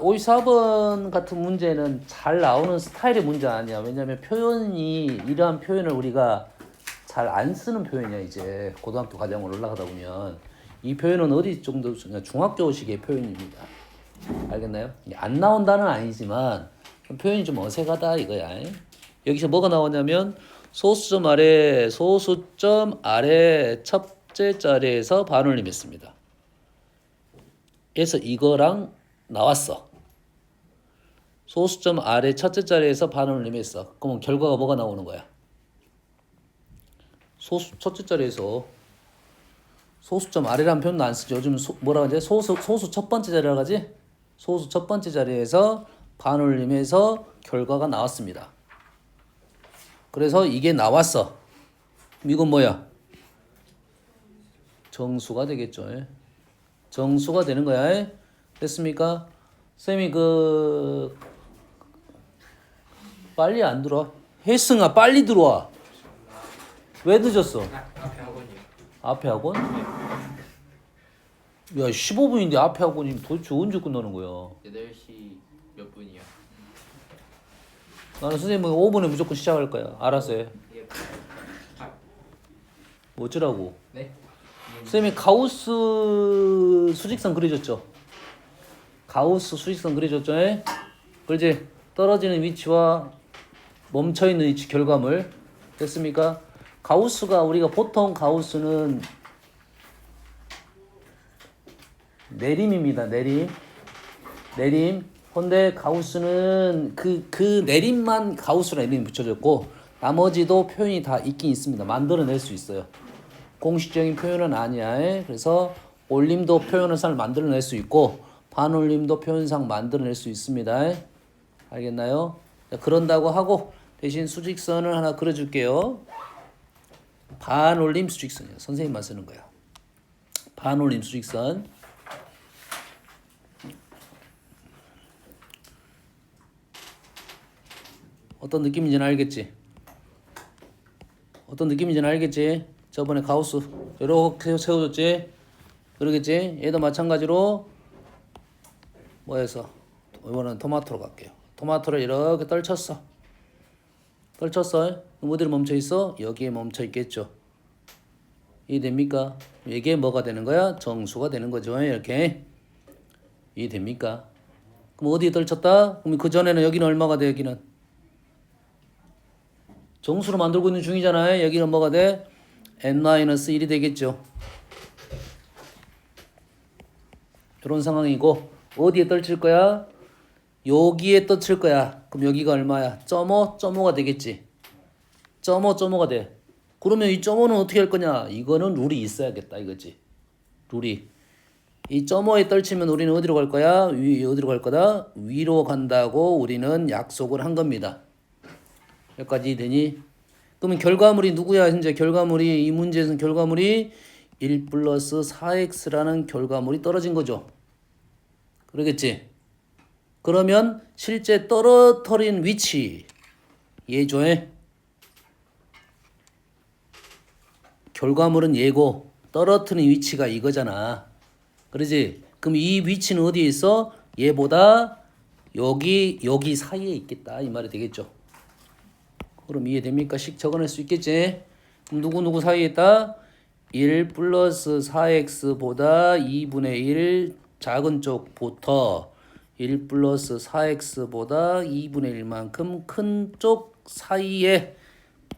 54번 같은 문제는 잘 나오는 스타일의 문제 아니야. 왜냐면 표현이 이러한 표현을 우리가 잘 안 쓰는 표현이야. 이제 고등학교 과정을 올라가다 보면 이 표현은 어디 정도 중학교식의 표현입니다. 알겠나요? 안 나온다는 아니지만 표현이 좀 어색하다 이거야. 여기서 뭐가 나오냐면 소수점 아래 첫째 자리에서 반올림했습니다. 그래서 이거랑 나왔어. 소수점 아래 첫째 자리에서 반올림했어. 그러면 결과가 뭐가 나오는 거야? 첫째 자리에서 소수점 아래라는 표현도 안 쓰죠. 요즘 뭐라고 하지? 소수 첫 번째 자리라고 하지? 소수 첫 번째 자리에서 반올림해서 결과가 나왔습니다. 그래서 이게 나왔어. 이건 뭐야? 정수가 되겠죠. 정수가 되는 거야. 됐습니까? 쌤이 빨리 안 들어와. 혜승아 빨리 들어와. 왜 늦었어? 앞에 학원이요. 앞에 학원? 야 15분인데 앞에 학원이 도대체 언제 끝나는 거야? 8시 몇 분이요? 나는 선생님은 5분에 무조건 시작할 거야. 알았어 해. 이게 뭐 어쩌라고? 네? 선생님이 가우스 수직선 그려줬죠? 가우스 수직선 그려줬죠? 그렇지? 떨어지는 위치와 멈춰있는 위치 결과물 됐습니까? 가우스가 우리가 보통 가우스는 내림입니다. 내림. 근데 가우스는 그 내림만 가우스라 이름이 붙여졌고 나머지도 표현이 다 있긴 있습니다. 만들어낼 수 있어요. 공식적인 표현은 아니야. 그래서 올림도 표현을 잘 만들어낼 수 있고 반올림도 표현상 만들어낼 수 있습니다. 알겠나요? 그런다고 하고 대신 수직선을 하나 그려줄게요. 반올림 수직선이요. 선생님만 쓰는 거야. 반올림 수직선. 어떤 느낌인지는 알겠지? 저번에 가우스 이렇게 세워줬지? 그러겠지? 얘도 마찬가지로 뭐해서 이번엔 토마토로 갈게요. 토마토를 이렇게 떨쳤어. 그럼 어디로 멈춰있어? 여기에 멈춰있겠죠. 이해됩니까? 이게 뭐가 되는 거야? 정수가 되는 거죠. 이렇게. 이해됩니까? 그럼 어디에 떨쳤다? 그럼 그 전에는 여기는 얼마가 돼? 여기는 정수로 만들고 있는 중이잖아요. 여기는 뭐가 돼? n-1이 되겠죠. 이런 상황이고 어디에 떨칠 거야? 여기에 떨칠 거야. 그럼 여기가 얼마야? 0.5가 되겠지. 0.5가 돼. 그러면 이 0.5는 어떻게 할 거냐? 이거는 룰이 있어야겠다 이거지. 룰이. 이 0.5에 떨치면 우리는 어디로 갈 거야? 어디로 갈 거다? 위로 간다고 우리는 약속을 한 겁니다. 여기까지 되니? 그러면 결과물이 누구야? 현재 결과물이 이 문제에서는 결과물이 1 플러스 4x라는 결과물이 떨어진 거죠. 그러겠지? 그러면 실제 떨어뜨린 위치 얘죠. 결과물은 얘고 떨어뜨린 위치가 이거잖아. 그러지? 그럼 이 위치는 어디에 있어? 얘보다 여기 사이에 있겠다 이 말이 되겠죠. 그럼 이해됩니까? 식 적어낼 수 있겠지? 그럼 누구 사이에 있다? 1 플러스 4x보다 2분의 1 작은 쪽부터 1 플러스 4x보다 2분의 1만큼 큰 쪽 사이에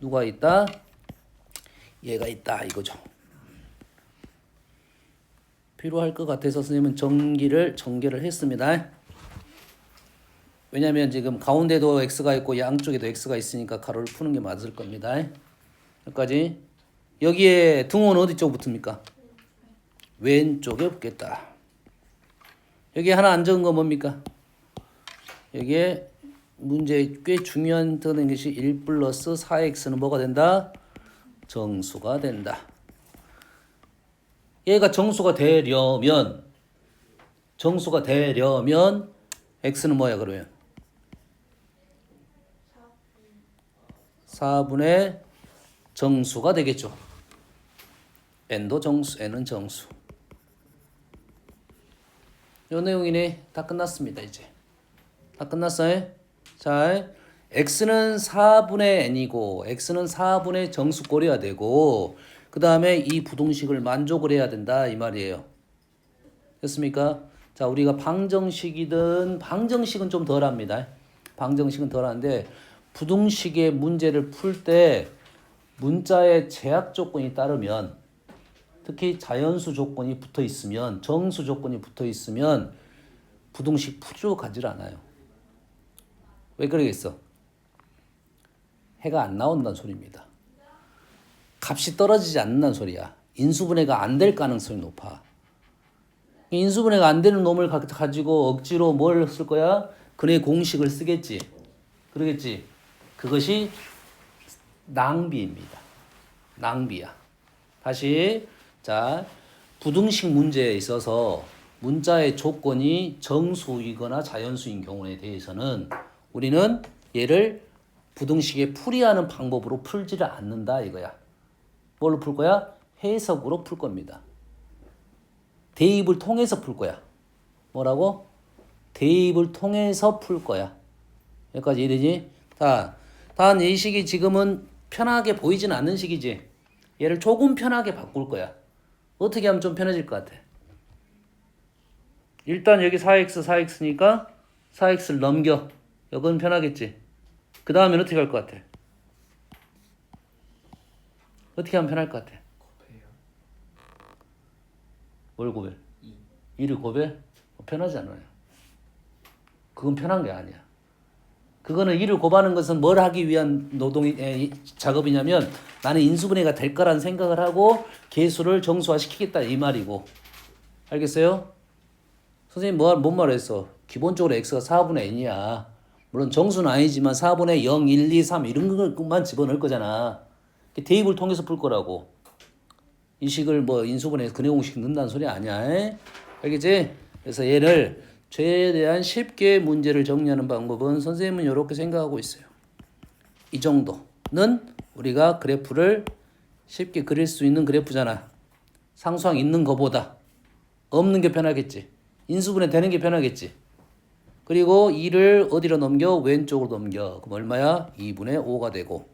누가 있다? 얘가 있다 이거죠. 필요할 것 같아서 선생님은 전개를 했습니다. 왜냐면 지금 가운데도 x가 있고 양쪽에도 x가 있으니까 가로를 푸는 게 맞을 겁니다. 여기까지. 여기에 등호는 어디 쪽 붙습니까? 왼쪽에 붙겠다. 여기 하나 안 적은 거 뭡니까? 여기에 문제에 꽤 중요한 드는 것이 1 플러스 4x는 뭐가 된다? 정수가 된다. 얘가 정수가 되려면 x는 뭐야 그러면? 4분의 정수가 되겠죠. n도 정수, n은 정수. 요 내용이네. 다 끝났습니다. 이제 다 끝났어요. 자, x는 4분의 n이고 x는 4분의 정수꼴이어야 되고 그 다음에 이 부등식을 만족을 해야 된다 이 말이에요. 됐습니까? 자, 우리가 방정식이든 방정식은 좀 덜합니다. 방정식은 덜한데 부등식의 문제를 풀 때 문자의 제약 조건이 따르면 특히 자연수 조건이 붙어 있으면 정수 조건이 붙어 있으면 부등식 풀이로 가질 않아요. 왜 그러겠어? 해가 안 나온다는 소리입니다. 값이 떨어지지 않는다는 소리야. 인수분해가 안 될 가능성이 높아. 인수분해가 안 되는 놈을 가지고 억지로 뭘 쓸 거야? 근의 공식을 쓰겠지. 그러겠지. 그것이 낭비입니다. 낭비야. 다시 자, 부등식 문제에 있어서 문자의 조건이 정수이거나 자연수인 경우에 대해서는 우리는 얘를 부등식에 풀이하는 방법으로 풀지를 않는다 이거야. 뭘로 풀 거야? 해석으로 풀 겁니다. 대입을 통해서 풀 거야. 뭐라고? 대입을 통해서 풀 거야. 여기까지 이해되지? 자, 단 이 식이 지금은 편하게 보이진 않는 식이지. 얘를 조금 편하게 바꿀 거야. 어떻게 하면 좀 편해질 것 같아? 일단 여기 4x, 4x니까 4x를 넘겨. 여건 편하겠지. 그 다음엔 어떻게 할 것 같아? 어떻게 하면 편할 것 같아? 곱해요. 뭘 곱해? 2. 2를 곱해? 편하지 않아요. 그건 편한 게 아니야. 그거는 2를 곱하는 것은 뭘 하기 위한 작업이냐면 나는 인수분해가 될 거라는 생각을 하고 계수를 정수화 시키겠다 이 말이고. 알겠어요? 선생님 뭔 말했어? 기본적으로 x가 4분의 n이야. 물론 정수는 아니지만 4분의 0, 1, 2, 3 이런 것만 집어넣을 거잖아. 대입을 통해서 풀 거라고. 이 식을 뭐 인수분해 근의 공식 넣는다는 소리 아니야. 에? 알겠지? 그래서 얘를 최대한 쉽게 문제를 정리하는 방법은 선생님은 이렇게 생각하고 있어요. 이 정도는 우리가 그래프를 쉽게 그릴 수 있는 그래프잖아. 상수항 있는 거보다 없는 게 편하겠지. 인수분해 되는 게 편하겠지. 그리고 2를 어디로 넘겨? 왼쪽으로 넘겨. 그럼 얼마야? 2분의 5가 되고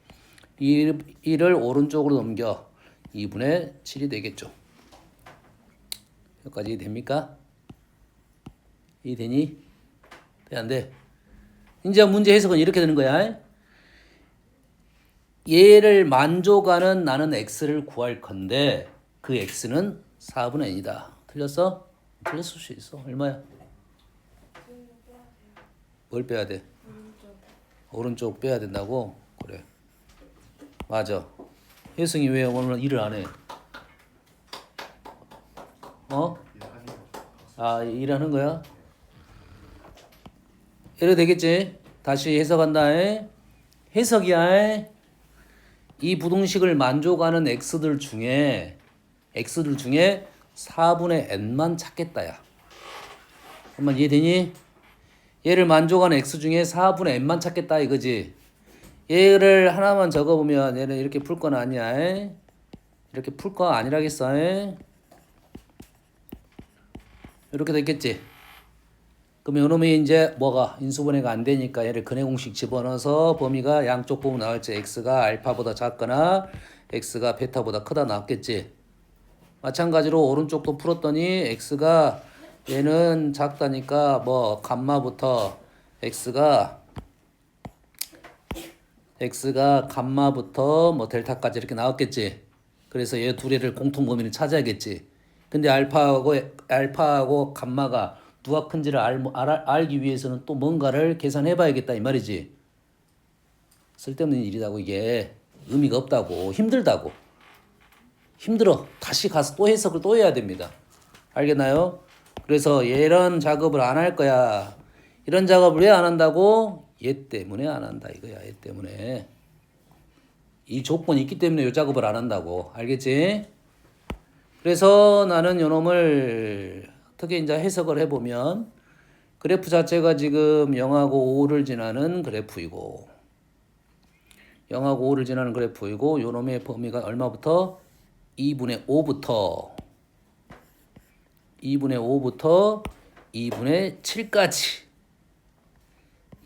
2를 오른쪽으로 넘겨 2분의 7이 되겠죠. 여기까지 됩니까? 이해되니? 돼, 안 돼? 이제 문제 해석은 이렇게 되는 거야. 얘를 만족하는 나는 x를 구할 건데 그 x는 4분의 n이다. 틀렸어? 틀렸을 수 있어. 얼마야? 뭘 빼야 돼? 오른쪽 빼야 된다고? 그래. 맞아. 혜승이 왜 오늘 일을 안 해? 어? 아, 일하는 거야? 이래 되겠지? 다시 해석한다. 해석이야. 이 부등식을 만족하는 x들 중에 4분의 n만 찾겠다야. 한번 이해되니? 얘를 만족하는 x 중에 4분의 n만 찾겠다 이거지. 얘를 하나만 적어보면 얘는 이렇게 풀 건 아니야. 이렇게 풀 거 아니라겠어. 이렇게 됐겠지. 그럼 요놈이 이제 뭐가 인수분해가 안 되니까 얘를 근의 공식 집어넣어서 범위가 양쪽 보면 나올지 x가 알파보다 작거나 x가 베타보다 크다 나왔겠지. 마찬가지로 오른쪽도 풀었더니 x가 얘는 작다니까 뭐 감마부터 x가 감마부터 뭐 델타까지 이렇게 나왔겠지. 그래서 얘 두 개를 공통 범위를 찾아야겠지. 근데 알파하고 감마가 누가 큰지를 알기 위해서는 또 뭔가를 계산해 봐야겠다 이 말이지. 쓸데없는 일이라고. 이게 의미가 없다고. 힘들다고. 힘들어. 다시 가서 또 해석을 또 해야 됩니다. 알겠나요? 그래서 이런 작업을 안 할 거야. 이런 작업을 왜 안 한다고? 얘 때문에 안 한다 이거야. 얘 때문에. 이 조건이 있기 때문에 이 작업을 안 한다고. 알겠지? 그래서 나는 요놈을 어떻게 이제 해석을 해보면 그래프 자체가 지금 0하고 5를 지나는 그래프이고 0하고 5를 지나는 그래프이고 요놈의 범위가 얼마부터? 2분의 5부터 2분의 7까지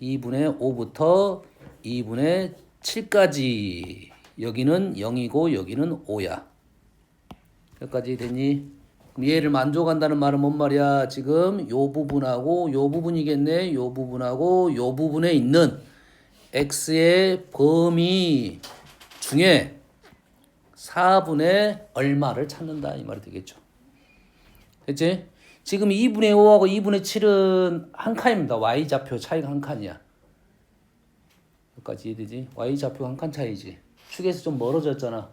2분의 5부터 2분의 7까지 여기는 0이고 여기는 5야. 여기까지 됐니? 그럼 얘를 만족한다는 말은 뭔 말이야? 지금 요 부분하고 요 부분이겠네. 요 부분하고 요 부분에 있는 x의 범위 중에 4분의 얼마를 찾는다 이 말이 되겠죠. 됐지? 지금 2분의 5하고 2분의 7은 한 칸입니다. y좌표 차이가 한 칸이야. 여기까지 이해되지? y좌표 한 칸 차이지. 축에서 좀 멀어졌잖아.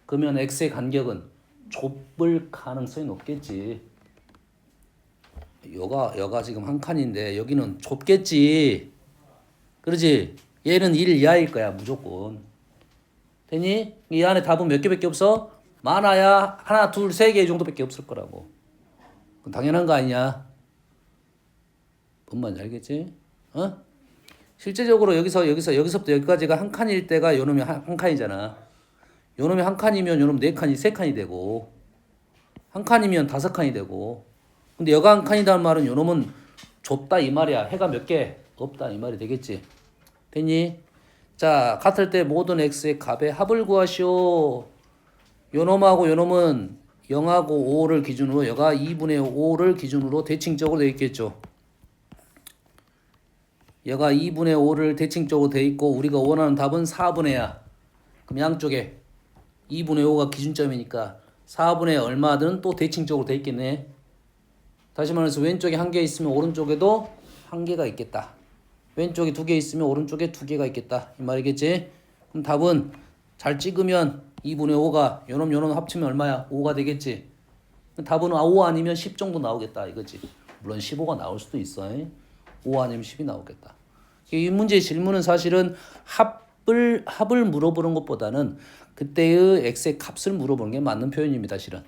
그러면 x의 간격은 좁을 가능성이 높겠지. 여가 지금 한 칸인데 여기는 좁겠지. 그러지? 얘는 1 이하일 거야 무조건. 되니? 이 안에 답은 몇 개밖에 없어? 많아야 하나, 둘, 세 개 정도밖에 없을 거라고. 그건 당연한 거 아니냐? 뭔 말인지 알겠지? 어? 실제적으로 여기서부터 여기까지가 한 칸일 때가 요놈이 한 칸이잖아. 요놈이 한 칸이면 요놈 네 칸이 세 칸이 되고, 한 칸이면 다섯 칸이 되고. 근데 여가 한 칸이라는 말은 요놈은 좁다 이 말이야. 해가 몇 개? 없다 이 말이 되겠지. 됐니? 자, 같을 때 모든 x의 값의 합을 구하시오. 요놈하고 요놈은 0하고 5를 기준으로 여가 2분의 5를 기준으로 대칭적으로 되어 있겠죠. 여가 2분의 5를 대칭적으로 되어 있고 우리가 원하는 답은 4분의야. 그럼 양쪽에 2분의 5가 기준점이니까 4분의 얼마든 또 대칭적으로 되어 있겠네. 다시 말해서 왼쪽에 한 개 있으면 오른쪽에도 한 개가 있겠다. 왼쪽에 두 개 있으면 오른쪽에 두 개가 있겠다. 이 말이겠지? 그럼 답은 잘 찍으면 2분의 5가 요놈 합치면 얼마야? 5가 되겠지? 답은 5 아니면 10 정도 나오겠다 이거지. 물론 15가 나올 수도 있어. 5 아니면 10이 나오겠다. 이 문제의 질문은 사실은 합을 물어보는 것보다는 그때의 x의 값을 물어보는 게 맞는 표현입니다. 실은.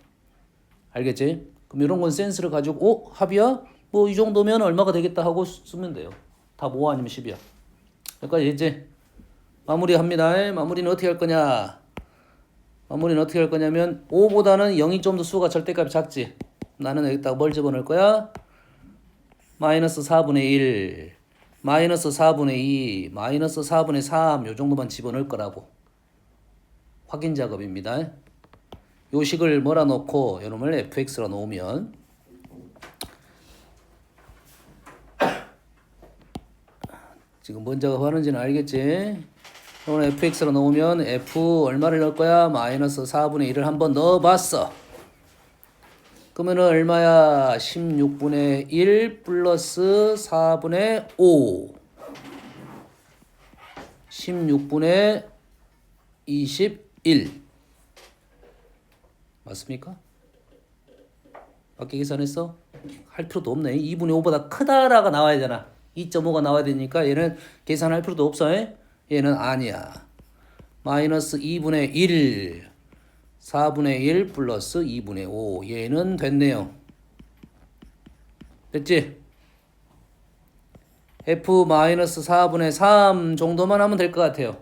알겠지? 그럼 이런 건 센스를 가지고 합이야? 뭐 이 정도면 얼마가 되겠다 하고 쓰면 돼요. 답 5 아니면 10이야. 여기까지 됐지? 마무리합니다. 마무리는 어떻게 할 거냐? 마무리는 어떻게 할 거냐면 5보다는 0이 좀 더 수가 절대값이 작지. 나는 여기다가 뭘 집어넣을 거야? 마이너스 4분의 1, 마이너스 4분의 2, 마이너스 4분의 3 요 정도만 집어넣을 거라고. 확인 작업입니다. 요 식을 뭐라 놓고 요놈을 fx라 놓으면 지금 뭔 작업하는지는 알겠지? 오늘 fx로 넣으면 f 얼마를 넣을 거야? 마이너스 4분의 1을 한번 넣어봤어. 그러면은 얼마야? 16분의 1 플러스 4분의 5. 16분의 21. 맞습니까? 밖에 계산했어? 할 필요도 없네. 2분의 5보다 크다라가 나와야 되나? 2.5가 나와야 되니까 얘는 계산할 필요도 없어. 얘는 아니야. 마이너스 2분의 1, 4분의 1 플러스 2분의 5. 얘는 됐네요. 됐지? f 마이너스 4분의 3 정도만 하면 될 것 같아요.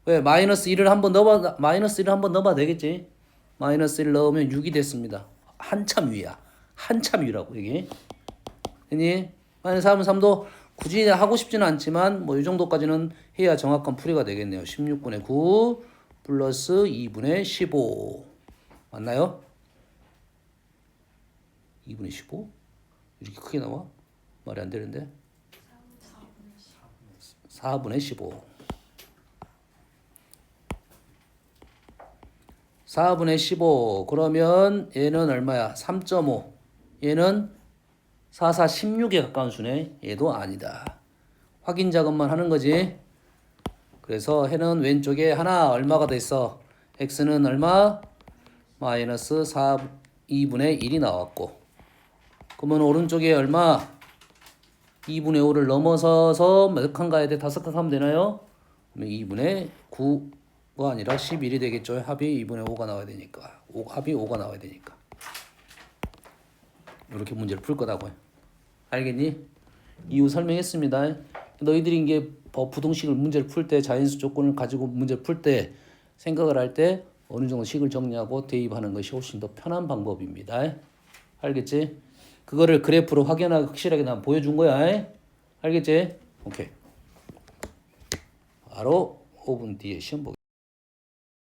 왜? 마이너스 1을 한번 넣어봐 되겠지? 마이너스 1 넣으면 6이 됐습니다. 한참 위야. 한참 위라고 이게. 됐니? 마이너스 4분의 3도 굳이 하고 싶지는 않지만 뭐 이 정도까지는 해야 정확한 풀이가 되겠네요. 16분의 9 플러스 2분의 15 맞나요? 2분의 15? 이렇게 크게 나와? 말이 안 되는데 4분의 15 4분의 15 그러면 얘는 얼마야? 3.5 얘는 4, 4, 16에 가까운 수네. 얘도 아니다. 확인 작업만 하는 거지. 그래서 해는 왼쪽에 하나 얼마가 됐어? x는 얼마? 마이너스 2분의 1이 나왔고 그러면 오른쪽에 얼마? 2분의 5를 넘어서서 몇 칸 가야 돼? 5칸 가면 되나요? 그러면 2분의 9가 아니라 11이 되겠죠. 합이 2분의 5가 나와야 되니까. 합이 5가 나와야 되니까. 이렇게 문제를 풀 거다고요. 알겠니? 이유 설명했습니다. 너희들이 이게 부등식을 문제를 풀 때 자연수 조건을 가지고 문제를 풀 때 생각을 할 때 어느 정도 식을 정리하고 대입하는 것이 훨씬 더 편한 방법입니다. 알겠지? 그거를 그래프로 확연하게 확실하게 난 보여준 거야. 알겠지? 오케이. 바로 5분 뒤에 시험 보기.